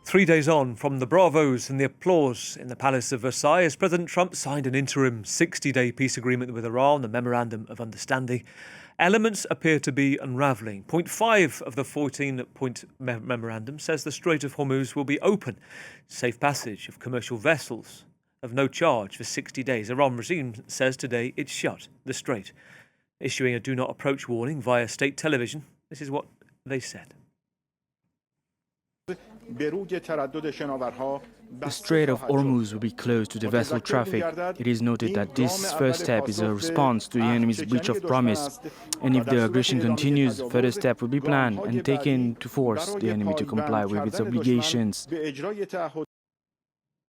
3 days on from the bravos and the applause in the Palace of Versailles, as President Trump signed an interim 60-day peace agreement with Iran, the Memorandum of Understanding, elements appear to be unravelling. Point 5 of the 14-point memorandum says the Strait of Hormuz will be open, safe passage of commercial vessels of no charge for 60 days. Iran regime says today it's shut the strait, issuing a do not approach warning via state television. This is what they said. The Strait of Hormuz will be closed to the vessel traffic. It is noted that this first step is a response to the enemy's breach of promise, and if the aggression continues, further steps will be planned and taken to force the enemy to comply with its obligations.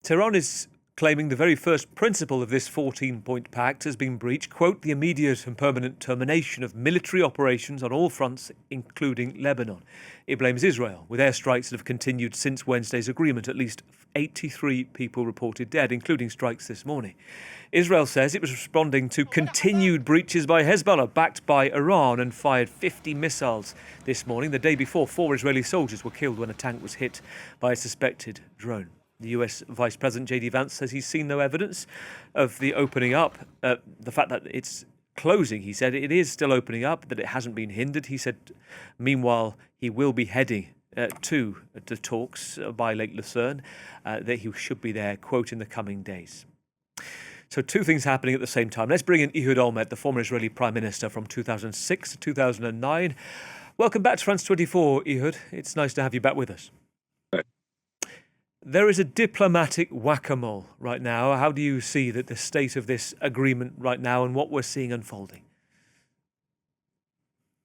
Tehran is claiming the very first principle of this 14-point pact has been breached, quote, the immediate and permanent termination of military operations on all fronts, including Lebanon. It blames Israel, with airstrikes that have continued since Wednesday's agreement. At least 83 people reported dead, including strikes this morning. Israel says it was responding to continued breaches by Hezbollah, backed by Iran, and fired 50 missiles this morning. The day before, 4 Israeli soldiers were killed when a tank was hit by a suspected drone. The US Vice President J.D. Vance says he's seen no evidence of the opening up. The fact that it's closing, he said, it is still opening up, that it hasn't been hindered. He said, meanwhile, he will be heading to the talks by Lake Lucerne, that he should be there, quote, in the coming days. So 2 things happening at the same time. Let's bring in Ehud Olmert, the former Israeli Prime Minister from 2006 to 2009. Welcome back to France 24, Ehud. It's nice to have you back with us. There is a diplomatic whack-a-mole right now. How do you see the state of this agreement right now and what we're seeing unfolding?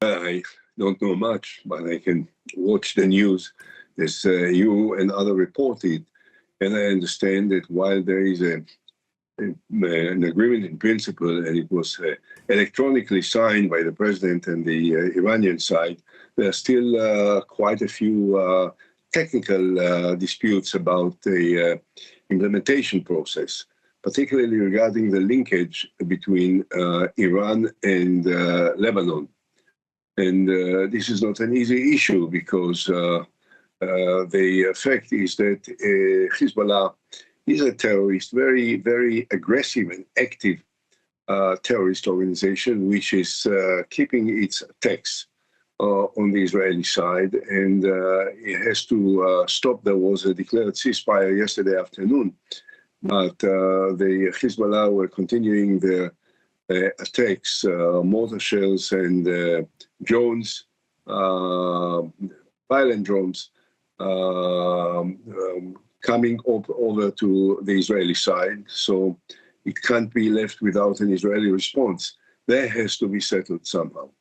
I don't know much, but I can watch the news as you and others reported, and I understand that while there is an agreement in principle and it was electronically signed by the president and the Iranian side, there are still quite a few technical disputes about the implementation process, particularly regarding the linkage between Iran and Lebanon. And this is not an easy issue because the fact is that Hezbollah is a terrorist, very, very aggressive and active terrorist organization, which is keeping its attacks on the Israeli side, and it has to stop. There was a declared ceasefire yesterday afternoon, but the Hezbollah were continuing their attacks, mortar shells and drones, violent drones, coming over to the Israeli side. So it can't be left without an Israeli response. That has to be settled somehow.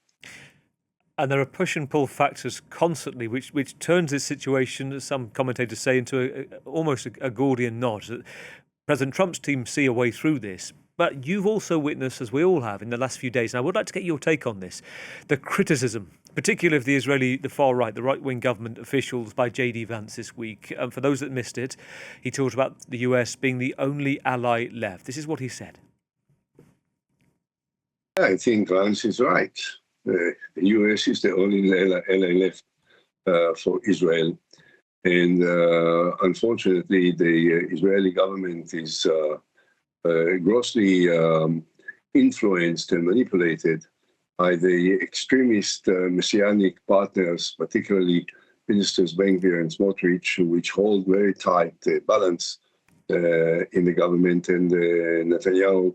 And there are push and pull factors constantly, which turns this situation, as some commentators say, into almost a Gordian knot. President Trump's team see a way through this. But you've also witnessed, as we all have in the last few days, and I would like to get your take on this, the criticism, particularly of the far right, the right-wing government officials by J.D. Vance this week. For those that missed it, he talked about the US being the only ally left. This is what he said. I think Vance is right. The US is the only ally left for Israel. And unfortunately, the Israeli government is grossly influenced and manipulated by the extremist messianic partners, particularly Ministers Ben-Gvir and Smotrich, which hold very tight balance in the government. And Netanyahu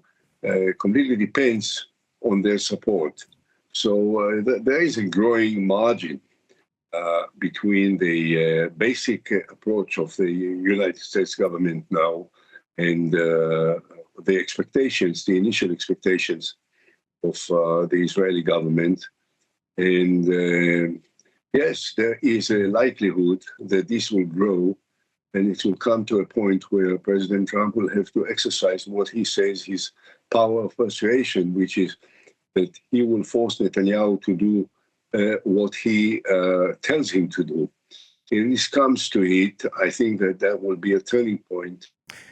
completely depends on their support. So there is a growing margin between the basic approach of the United States government now and the expectations, the initial expectations of the Israeli government. And yes, there is a likelihood that this will grow and it will come to a point where President Trump will have to exercise what he says his power of persuasion, which is that he will force Netanyahu to do what he tells him to do. If this comes to it, I think that that will be a turning point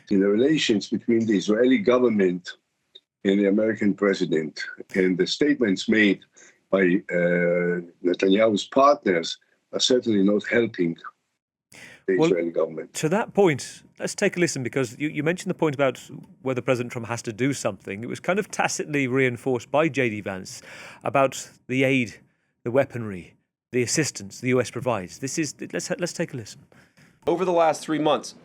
in the relations between the Israeli government and the American president. And the statements made by Netanyahu's partners are certainly not helping. Israeli government. To that point, let's take a listen, because you mentioned the point about whether President Trump has to do something. It was kind of tacitly reinforced by J.D. Vance about the aid, the weaponry, the assistance the US provides. Let's take a listen. Over the last 3 months,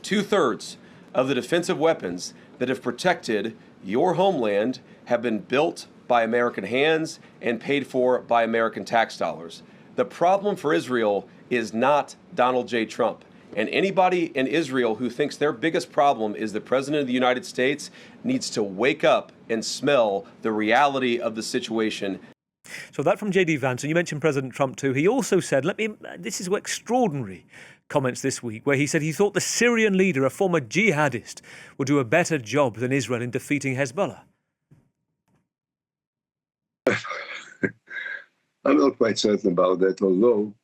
2/3 of the defensive weapons that have protected your homeland have been built by American hands and paid for by American tax dollars. The problem for Israel is not Donald J. Trump. And anybody in Israel who thinks their biggest problem is the President of the United States needs to wake up and smell the reality of the situation. So that from J.D. Vance, and you mentioned President Trump too. He also said, this is extraordinary comments this week, where he said he thought the Syrian leader, a former jihadist, would do a better job than Israel in defeating Hezbollah. I'm not quite certain about that, although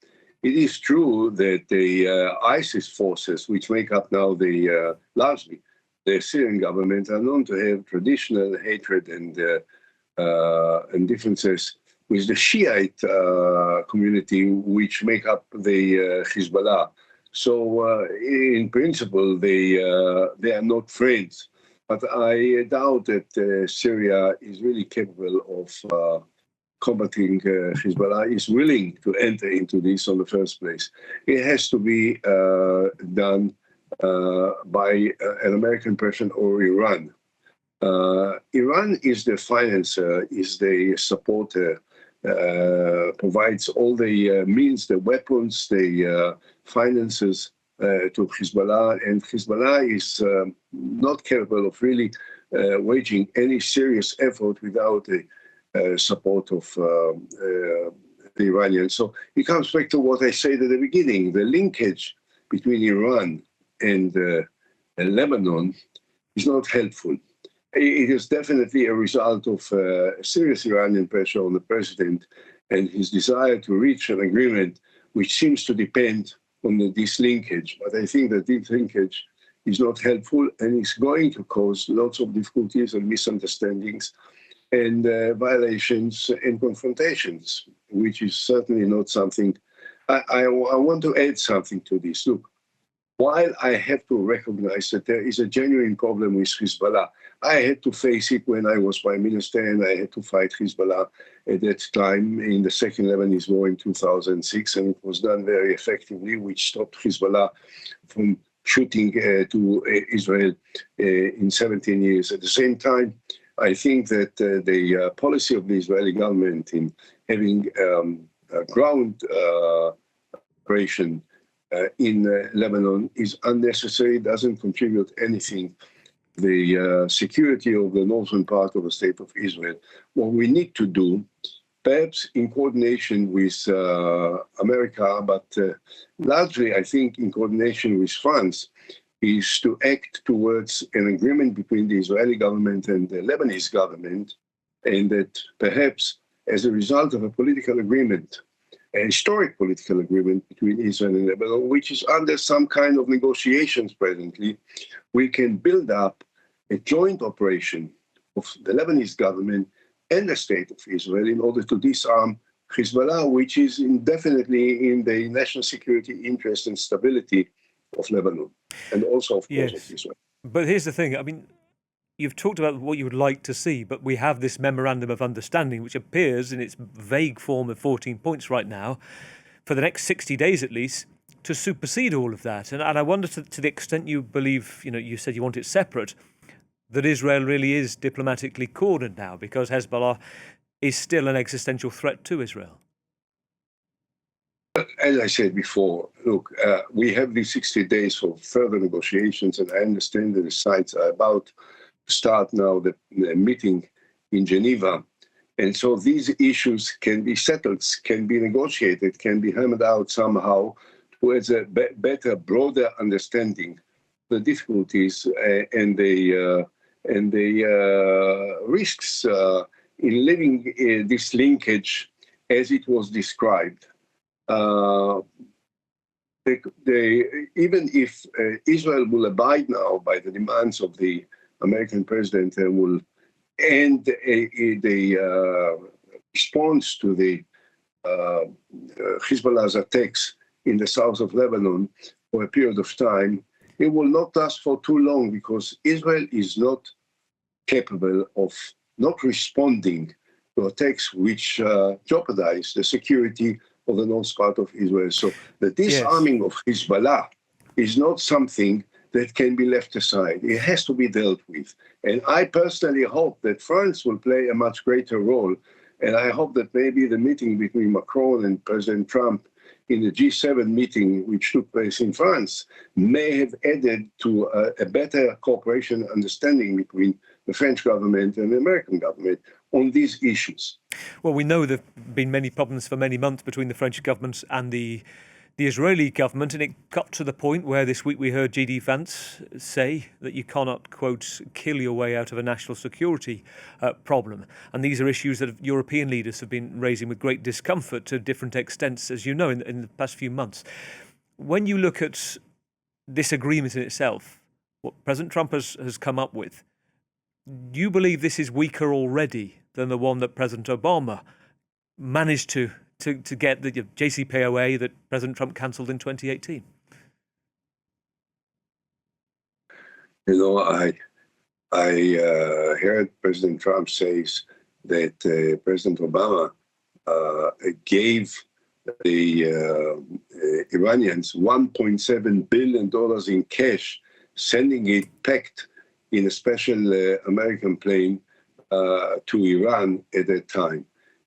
it is true that the ISIS forces, which make up now largely the Syrian government, are known to have traditional hatred and differences with the Shiite community, which make up the Hezbollah. So, in principle, they are not friends. But I doubt that Syria is really capable of combating Hezbollah, is willing to enter into this in the first place. It has to be done by an American person or Iran. Iran is the financer, is the supporter, provides all the means, the weapons, the finances to Hezbollah, and Hezbollah is not capable of really waging any serious effort without the support of the Iranians. So it comes back to what I said at the beginning. The linkage between Iran and Lebanon is not helpful. It is definitely a result of serious Iranian pressure on the president and his desire to reach an agreement which seems to depend on this linkage. But I think that this linkage is not helpful and is going to cause lots of difficulties and misunderstandings and violations and confrontations, which is certainly not something. I want to add something to this. Look, while I have to recognize that there is a genuine problem with Hezbollah, I had to face it when I was prime minister, and I had to fight Hezbollah at that time in the Second Lebanese War in 2006, and it was done very effectively, which stopped Hezbollah from shooting to Israel in 17 years. At the same time, I think that the policy of the Israeli government in having a ground operation in Lebanon is unnecessary, doesn't contribute anything to the security of the northern part of the state of Israel. What we need to do, perhaps in coordination with America, but largely I think in coordination with France, is to act towards an agreement between the Israeli government and the Lebanese government, and that perhaps as a result of a political agreement, a historic political agreement between Israel and Lebanon, which is under some kind of negotiations presently, we can build up a joint operation of the Lebanese government and the state of Israel in order to disarm Hezbollah, which is definitely in the national security interest and stability of Lebanon, and also, of course, of Israel. But here's the thing. I mean, you've talked about what you would like to see, but we have this memorandum of understanding, which appears in its vague form of 14 points right now, for the next 60 days at least, to supersede all of that. And I wonder, to the extent you believe, you said you want it separate, that Israel really is diplomatically cornered now, because Hezbollah is still an existential threat to Israel. As I said before, look, we have these 60 days for further negotiations, and I understand that the sides are about to start now the meeting in Geneva. And so these issues can be settled, can be negotiated, can be hammered out somehow towards a better, broader understanding of the difficulties and the risks in living this linkage as it was described. Even if Israel will abide now by the demands of the American president and will end the response to the Hezbollah's attacks in the south of Lebanon for a period of time, it will not last for too long because Israel is not capable of not responding to attacks which jeopardize the security of the north part of Israel. So the disarming of Hezbollah is not something that can be left aside. It has to be dealt with. And I personally hope that France will play a much greater role. And I hope that maybe the meeting between Macron and President Trump in the G7 meeting, which took place in France, may have added to a better cooperation understanding between the French government and the American government on these issues. Well, we know there have been many problems for many months between the French government and the Israeli government, and it got to the point where this week we heard G.D. Vance say that you cannot, quote, kill your way out of a national security problem. And these are issues that European leaders have been raising with great discomfort to different extents, as you know, in the past few months. When you look at this agreement in itself, what President Trump has come up with, do you believe this is weaker already than the one that President Obama managed to get, the JCPOA that President Trump cancelled in 2018? You know, I heard President Trump says that President Obama gave the Iranians $1.7 billion in cash, sending it packed in a special American plane to Iran at that time.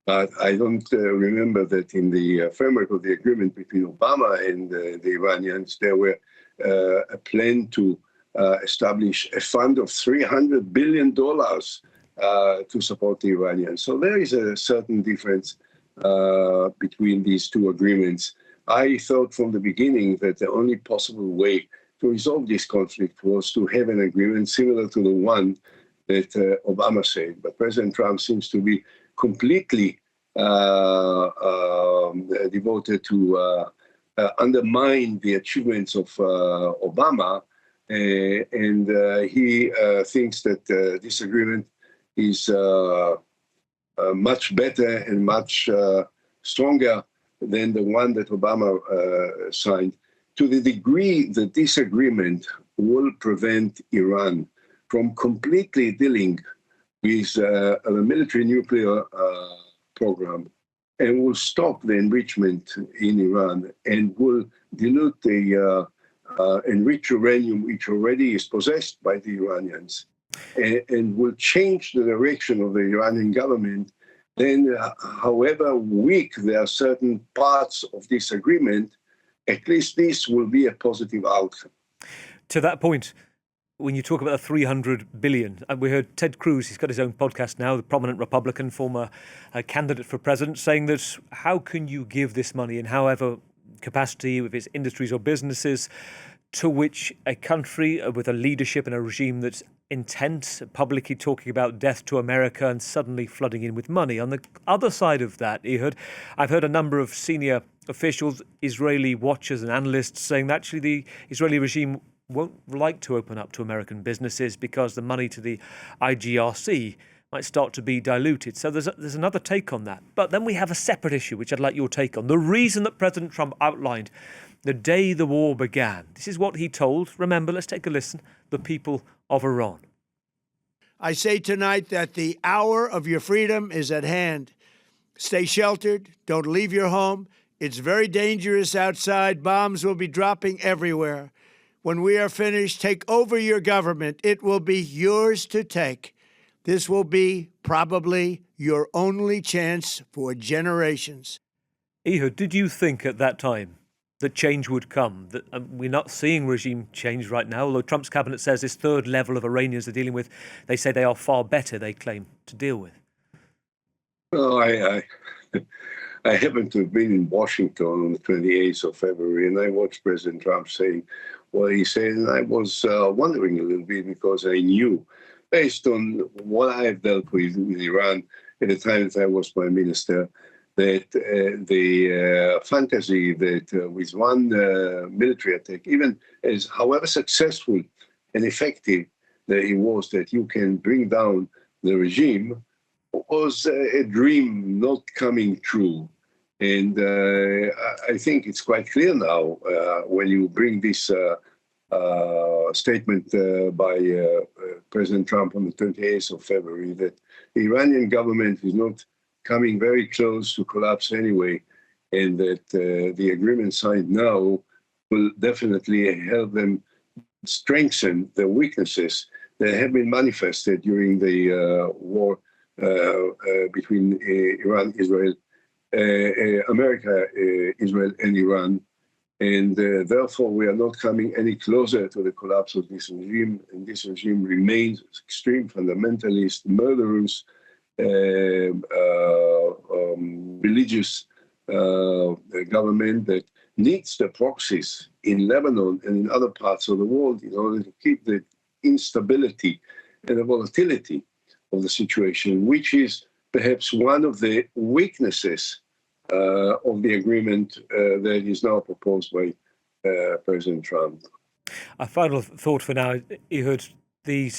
But I don't remember that in the framework of the agreement between Obama and the Iranians, there were a plan to establish a fund of $300 billion to support the Iranians. So there is a certain difference between these two agreements. I thought from the beginning that the only possible way to resolve this conflict was to have an agreement similar to the one that Obama said. But President Trump seems to be completely devoted to undermine the achievements of Obama, and he thinks that this agreement is much better and much stronger than the one that Obama signed, to the degree that this agreement will prevent Iran from completely dealing with a military nuclear program, and will stop the enrichment in Iran and will dilute the enriched uranium, which already is possessed by the Iranians, and will change the direction of the Iranian government, then however weak there are certain parts of this agreement, at least this will be a positive outcome. To that point, when you talk about the $300 billion, and we heard Ted Cruz, he's got his own podcast now, the prominent Republican, former candidate for president, saying that how can you give this money in however capacity with its industries or businesses to which a country with a leadership and a regime that's intent, publicly talking about death to America and suddenly flooding in with money. On the other side of that, Ehud, I've heard a number of senior officials, Israeli watchers and analysts saying that actually the Israeli regime won't like to open up to American businesses because the money to the IGRC might start to be diluted. So there's another take on that. But then we have a separate issue, which I'd like your take on. The reason that President Trump outlined the day the war began. This is what he told, remember, let's take a listen, the people of Iran. I say tonight that the hour of your freedom is at hand. Stay sheltered. Don't leave your home. It's very dangerous outside. Bombs will be dropping everywhere. When we are finished, take over your government. It will be yours to take. This will be probably your only chance for generations. Ehud, did you think at that time that change would come? That we're not seeing regime change right now, although Trump's cabinet says this third level of Iranians they're dealing with, they say they are far better, they claim, to deal with. Well, I happened to have been in Washington on the 28th of February, and I watched President Trump saying what he said, and I was wondering a little bit because I knew, based on what I have dealt with in Iran at the time that I was prime minister, that the fantasy that with one military attack, even as however successful and effective that it was, that you can bring down the regime, was a dream not coming true. And I think it's quite clear now when you bring this statement by President Trump on the 28th of February that the Iranian government is not coming very close to collapse anyway, and that the agreement signed now will definitely help them strengthen the weaknesses that have been manifested during the war between Iran, Israel, America, Israel, and Iran. And therefore, we are not coming any closer to the collapse of this regime. And this regime remains extreme, fundamentalist, murderous, religious government that needs the proxies in Lebanon and in other parts of the world in order to keep the instability and the volatility of the situation, which is perhaps one of the weaknesses of the agreement that is now proposed by President Trump. A final thought for now, Ehud, the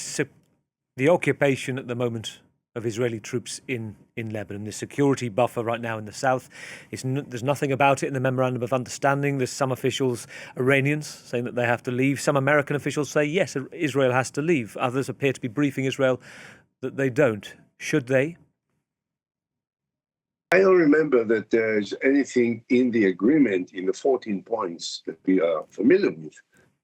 occupation at the moment of Israeli troops in Lebanon, the security buffer right now in the south, there's nothing about it in the Memorandum of Understanding. There's some officials, Iranians, saying that they have to leave. Some American officials say, yes, Israel has to leave. Others appear to be briefing Israel that they don't. Should they? I don't remember that there's anything in the agreement, in the 14 points that we are familiar with,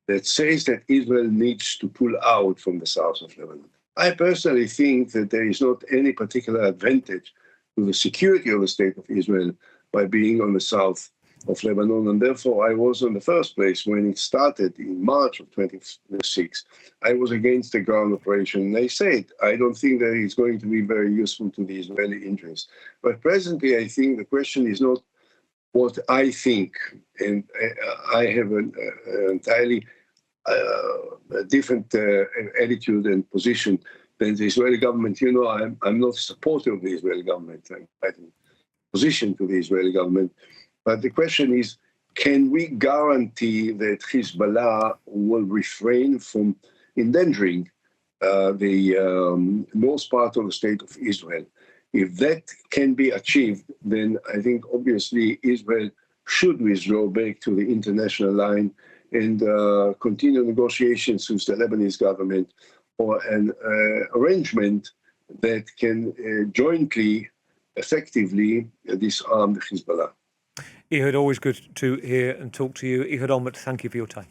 that says that Israel needs to pull out from the south of Lebanon. I personally think that there is not any particular advantage to the security of the state of Israel by being on the south of Lebanon. And therefore, I was in the first place when it started in March of 2026. I was against the ground operation. And I said, I don't think that it's going to be very useful to the Israeli interest. But presently, I think the question is not what I think. And I have an entirely a different attitude and position than the Israeli government. You know, I'm not a supporter of the Israeli government. I'm quite in opposition to the Israeli government. But the question is, can we guarantee that Hezbollah will refrain from endangering the north part of the state of Israel? If that can be achieved, then I think obviously Israel should withdraw back to the international line and continue negotiations with the Lebanese government or an arrangement that can jointly, effectively disarm the Hezbollah. Ehud, always good to hear and talk to you. Ehud Olmert, thank you for your time.